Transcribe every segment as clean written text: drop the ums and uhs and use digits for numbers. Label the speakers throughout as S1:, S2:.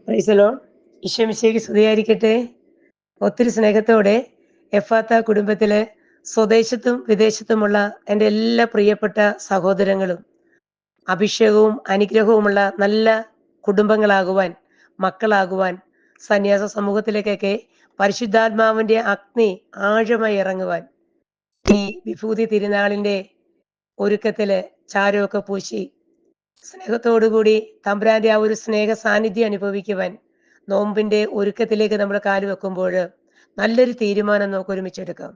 S1: Praise the Lord. ഈശോമിശിഹായ്ക്ക് സ്തുതിയായിരിക്കട്ടെ. ഒത്തിരി സ്നേഹത്തോടെ എഫാത്ത കുടുംബത്തിലെ സ്വദേശത്തും വിദേശത്തുമുള്ള എൻ്റെ എല്ലാ പ്രിയപ്പെട്ട സഹോദരങ്ങളും അഭിഷേകവും അനുഗ്രഹവുമുള്ള നല്ല കുടുംബങ്ങളാകുവാൻ, മക്കളാകുവാൻ, സന്യാസ സമൂഹത്തിലേക്കൊക്കെ പരിശുദ്ധാത്മാവിൻ്റെ അഗ്നി ആഴമായി ഇറങ്ങുവാൻ ഈ വിഭൂതി തിരുനാളിൻ്റെ ഒരുക്കത്തില് ചാരമൊക്കെ പൂശി സ്നേഹത്തോടുകൂടി തമ്പുരാന്റെ ആ ഒരു സ്നേഹ സാന്നിധ്യം അനുഭവിക്കുവാൻ നോമ്പിന്റെ ഒരുക്കത്തിലേക്ക് നമ്മൾ കാലുവെക്കുമ്പോൾ നല്ലൊരു തീരുമാനം നമുക്ക് ഒരുമിച്ചെടുക്കാം.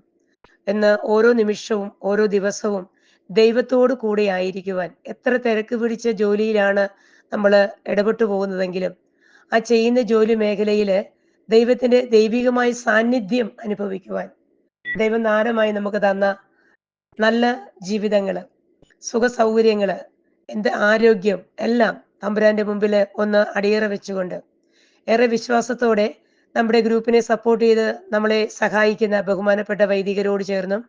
S1: എന്ന് ഓരോ നിമിഷവും ഓരോ ദിവസവും ദൈവത്തോട് കൂടെ ആയിരിക്കുവാൻ, എത്ര തിരക്ക് പിടിച്ച ജോലിയിലാണ് നമ്മൾ ഇടപെട്ടു പോകുന്നതെങ്കിലും ആ ചെയ്യുന്ന ജോലി മേഖലയിൽ ദൈവത്തിന്റെ ദൈവികമായ സാന്നിധ്യം അനുഭവിക്കുവാൻ ദൈവം ദാനമായി നമുക്ക് തന്ന നല്ല ജീവിതങ്ങള്, സുഖ സൗകര്യങ്ങള്, ആരോഗ്യം എല്ലാം തമ്പുരാന്റെ മുമ്പിൽ ഒന്ന് അടിയറ വെച്ചുകൊണ്ട് ഏറെ വിശ്വാസത്തോടെ നമ്മുടെ ഗ്രൂപ്പിനെ സപ്പോർട്ട് ചെയ്ത് നമ്മളെ സഹായിക്കുന്ന ബഹുമാനപ്പെട്ട വൈദികരോട് ചേർന്നും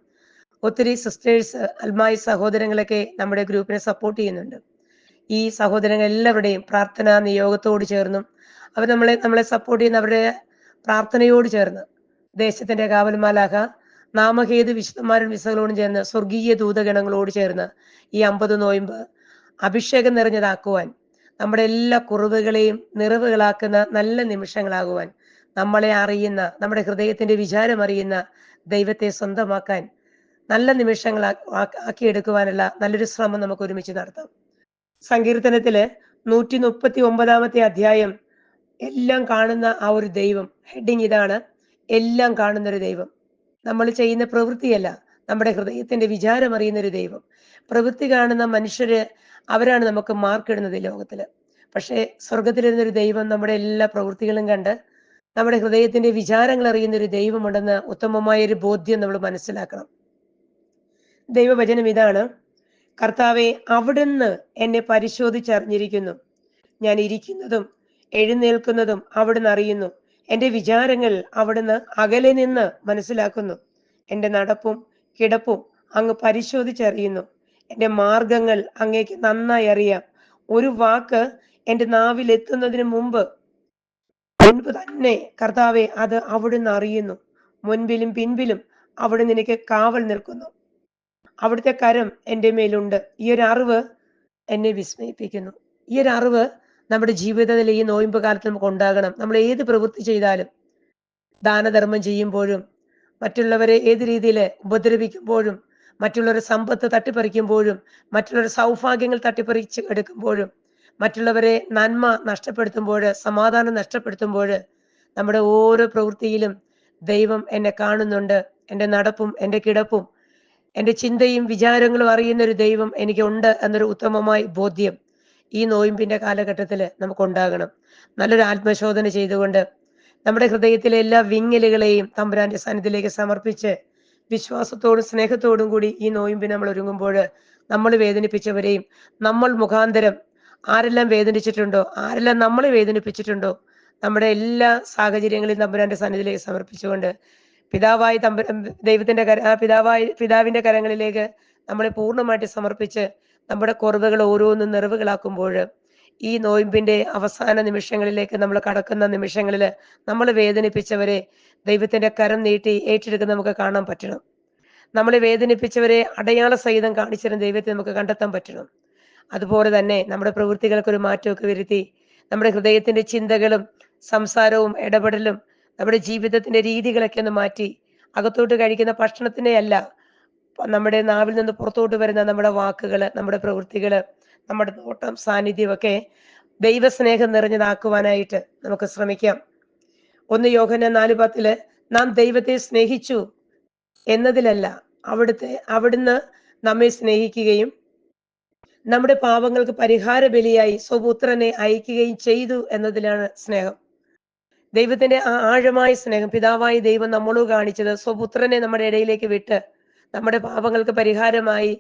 S1: ഒത്തിരി സിസ്റ്റേഴ്സ്, അൽമായി സഹോദരങ്ങളൊക്കെ നമ്മുടെ ഗ്രൂപ്പിനെ സപ്പോർട്ട് ചെയ്യുന്നുണ്ട്. ഈ സഹോദരങ്ങൾ എല്ലാവരുടെയും പ്രാർത്ഥനാ നിയോഗത്തോട് ചേർന്നും അവർ നമ്മളെ സപ്പോർട്ട് ചെയ്യുന്ന അവരുടെ പ്രാർത്ഥനയോട് ചേർന്ന് ദേശത്തിന്റെ കാവൽമാലാക നാമഹേതു വിശുദ്ധന്മാരും വിസകളോടും ചേർന്ന് സ്വർഗീയ ദൂതഗണങ്ങളോട് ചേർന്ന് ഈ 50 നോയമ്പ് അഭിഷേകം നിറഞ്ഞതാക്കുവാൻ, നമ്മുടെ എല്ലാ കുറവുകളെയും നിറവുകളാക്കുന്ന നല്ല നിമിഷങ്ങളാകുവാൻ, നമ്മളെ അറിയുന്ന, നമ്മുടെ ഹൃദയത്തിന്റെ വിചാരം അറിയുന്ന ദൈവത്തെ സ്വന്തമാക്കാൻ നല്ല നിമിഷങ്ങൾ ആക്കിയെടുക്കുവാനുള്ള നല്ലൊരു ശ്രമം നമുക്ക് ഒരുമിച്ച് നടത്താം. സങ്കീർത്തനത്തില് 139 അധ്യായം എല്ലാം കാണുന്ന ആ ഒരു ദൈവം, ഹെഡിങ് ഇതാണ്: എല്ലാം കാണുന്നൊരു ദൈവം. നമ്മൾ ചെയ്യുന്ന പ്രവൃത്തിയല്ല, നമ്മുടെ ഹൃദയത്തിന്റെ വിചാരം അറിയുന്ന ഒരു ദൈവം. പ്രവൃത്തി കാണുന്ന മനുഷ്യര് അവരാണ് നമുക്ക് മാർക്ക് ഇടുന്നത് ഈ ലോകത്തില്. പക്ഷേ സ്വർഗത്തിലിരുന്നൊരു ദൈവം നമ്മുടെ എല്ലാ പ്രവൃത്തികളും കണ്ട് നമ്മുടെ ഹൃദയത്തിന്റെ വിചാരങ്ങൾ അറിയുന്ന ഒരു ദൈവമുണ്ടെന്ന് ഉത്തമമായ ഒരു ബോധ്യം നമ്മൾ മനസ്സിലാക്കണം. ദൈവവചനം ഇതാണ്: കർത്താവെ, അവിടുന്ന് എന്നെ പരിശോധിച്ചറിഞ്ഞിരിക്കുന്നു. ഞാൻ ഇരിക്കുന്നതും എഴുന്നേൽക്കുന്നതും അവിടുന്ന് അറിയുന്നു. എൻ്റെ വിചാരങ്ങൾ അവിടുന്ന് അകലെ നിന്ന് മനസ്സിലാക്കുന്നു. എൻ്റെ നടപ്പും കിടപ്പും അങ്ങ് പരിശോധിച്ചറിയുന്നു. എൻ്റെ മാർഗങ്ങൾ അങ്ങേക്ക് നന്നായി അറിയാം. ഒരു വാക്ക് എൻ്റെ നാവിൽ എത്തുന്നതിന് മുൻപ് തന്നെ കർത്താവെ അത് അവിടുന്ന് അറിയുന്നു. മുൻപിലും പിൻപിലും അവിടുന്ന് എനിക്ക് കാവൽ നിൽക്കുന്നു. അവിടുത്തെ കരം എൻ്റെ മേലുണ്ട്. ഈ ഒരു അറിവ് എന്നെ വിസ്മയിപ്പിക്കുന്നു. ഈ ഒരു അറിവ് നമ്മുടെ ജീവിതത്തിൽ ഈ നോയമ്പ് കാലത്ത് നമുക്ക് ഉണ്ടാകണം. നമ്മൾ ഏത് പ്രവൃത്തി ചെയ്താലും, ദാനധർമ്മം ചെയ്യുമ്പോഴും, മറ്റുള്ളവരെ ഏത് രീതിയിൽ ഉപദ്രവിക്കുമ്പോഴും, മറ്റുള്ളവരുടെ സമ്പത്ത് തട്ടിപ്പറിക്കുമ്പോഴും, മറ്റുള്ളവരുടെ സൗഭാഗ്യങ്ങൾ തട്ടിപ്പറിച്ച് എടുക്കുമ്പോഴും, മറ്റുള്ളവരെ നന്മ നഷ്ടപ്പെടുത്തുമ്പോൾ, സമാധാനം നഷ്ടപ്പെടുത്തുമ്പോൾ, നമ്മുടെ ഓരോ പ്രവൃത്തിയിലും ദൈവം എന്നെ കാണുന്നുണ്ട്. എൻ്റെ നടപ്പും എൻ്റെ കിടപ്പും എൻ്റെ ചിന്തയും വിചാരങ്ങളും അറിയുന്ന ഒരു ദൈവം എനിക്കുണ്ട് എന്നൊരു ഉത്തമമായ ബോധ്യം ഈ നോയമ്പിന്റെ കാലഘട്ടത്തിൽ നമുക്കുണ്ടാകണം. നല്ലൊരു ആത്മശോധന ചെയ്തുകൊണ്ട് നമ്മുടെ ഹൃദയത്തിലെ എല്ലാ വിങ്ങലുകളെയും തമ്പുരാന്റെ സന്നിധിയിലേക്ക് സമർപ്പിച്ച് വിശ്വാസത്തോടും സ്നേഹത്തോടും കൂടി ഈ നോയമ്പിന് നമ്മൾ ഒരുങ്ങുമ്പോൾ നമ്മൾ വേദനിപ്പിച്ചവരെയും, നമ്മൾ മുഖാന്തരം ആരെല്ലാം വേദനിച്ചിട്ടുണ്ടോ, ആരെല്ലാം നമ്മളെ വേദനിപ്പിച്ചിട്ടുണ്ടോ, നമ്മുടെ എല്ലാ സാഹചര്യങ്ങളെയും തമ്പുരാന്റെ സന്നിധിയിലേക്ക് സമർപ്പിച്ചുകൊണ്ട് പിതാവായ ദൈവത്തിന്റെ പിതാവിന്റെ കരങ്ങളിലേക്ക് നമ്മളെ പൂർണ്ണമായിട്ട് സമർപ്പിച്ച് നമ്മുടെ കുറവുകൾ ഓരോന്നും നിറവുകളാക്കുമ്പോൾ ഈ നോയമ്പിന്റെ അവസാന നിമിഷങ്ങളിലേക്ക് നമ്മൾ കടക്കുന്ന നിമിഷങ്ങളിൽ നമ്മൾ വേദനിപ്പിച്ചവരെ ദൈവത്തിന്റെ കരം നീട്ടി ഏറ്റെടുക്കുന്ന നമുക്ക് കാണാൻ പറ്റണം. നമ്മളെ വേദനിപ്പിച്ചവരെ അടയാള സഹിതം കാണിച്ചിരുന്ന ദൈവത്തെ നമുക്ക് കണ്ടെത്താൻ പറ്റണം. അതുപോലെ തന്നെ നമ്മുടെ പ്രവൃത്തികൾക്കൊരു മാറ്റമൊക്കെ വരുത്തി നമ്മുടെ ഹൃദയത്തിന്റെ ചിന്തകളും സംസാരവും ഇടപെടലും നമ്മുടെ ജീവിതത്തിന്റെ രീതികളൊക്കെ ഒന്ന് മാറ്റി അകത്തോട്ട് കഴിക്കുന്ന ഭക്ഷണത്തിനെ അല്ല, നമ്മുടെ നാവിൽ നിന്ന് പുറത്തോട്ട് വരുന്ന നമ്മുടെ വാക്കുകള്, നമ്മുടെ പ്രവൃത്തികള്, നമ്മുടെ നോട്ടം, സാന്നിധ്യമൊക്കെ ദൈവസ്നേഹം നിറഞ്ഞതാക്കുവാനായിട്ട് നമുക്ക് ശ്രമിക്കാം. 1 യോഹന്നാൻ 4:10 നാം ദൈവത്തെ സ്നേഹിച്ചു എന്നതിലല്ല, അവിടുന്ന് നമ്മെ സ്നേഹിക്കുകയും നമ്മുടെ പാപങ്ങൾക്ക് പരിഹാര ബലിയായി സ്വപുത്രനെ അയക്കുകയും ചെയ്തു എന്നതിലാണ് സ്നേഹം. ദൈവത്തിന്റെ ആ ആഴമായ സ്നേഹം പിതാവായി ദൈവം നമ്മളോട് കാണിച്ചത് സ്വപുത്രനെ നമ്മുടെ ഇടയിലേക്ക് വിട്ട് നമ്മുടെ പാപങ്ങൾക്ക് പരിഹാരമായി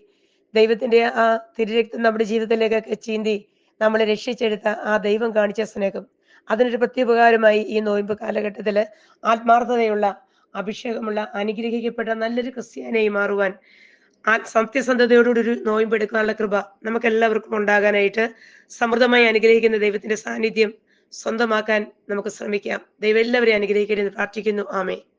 S1: ദൈവത്തിന്റെ ആ തിരുരക്തം നമ്മുടെ ജീവിതത്തിലേക്കൊക്കെ ചീന്തി നമ്മളെ രക്ഷിച്ചെടുത്ത ആ ദൈവം കാണിച്ച സ്നേഹം, അതിനൊരു പ്രത്യുപകാരമായി ഈ നോയമ്പ് കാലഘട്ടത്തില് ആത്മാർത്ഥതയുള്ള, അഭിഷേകമുള്ള, അനുഗ്രഹിക്കപ്പെട്ട നല്ലൊരു ക്രിസ്ത്യാനിയായി മാറുവാൻ സത്യസന്ധതയോടുകൂടി ഒരു നോയമ്പ് എടുക്കാനുള്ള കൃപ നമുക്ക് എല്ലാവർക്കും ഉണ്ടാകാനായിട്ട് സമൃദ്ധമായി അനുഗ്രഹിക്കുന്ന ദൈവത്തിന്റെ സാന്നിധ്യം സ്വന്തമാക്കാൻ നമുക്ക് ശ്രമിക്കാം. ദൈവം എല്ലാവരെയും അനുഗ്രഹിക്കട്ടെ എന്ന് പ്രാർത്ഥിക്കുന്നു. ആമേൻ.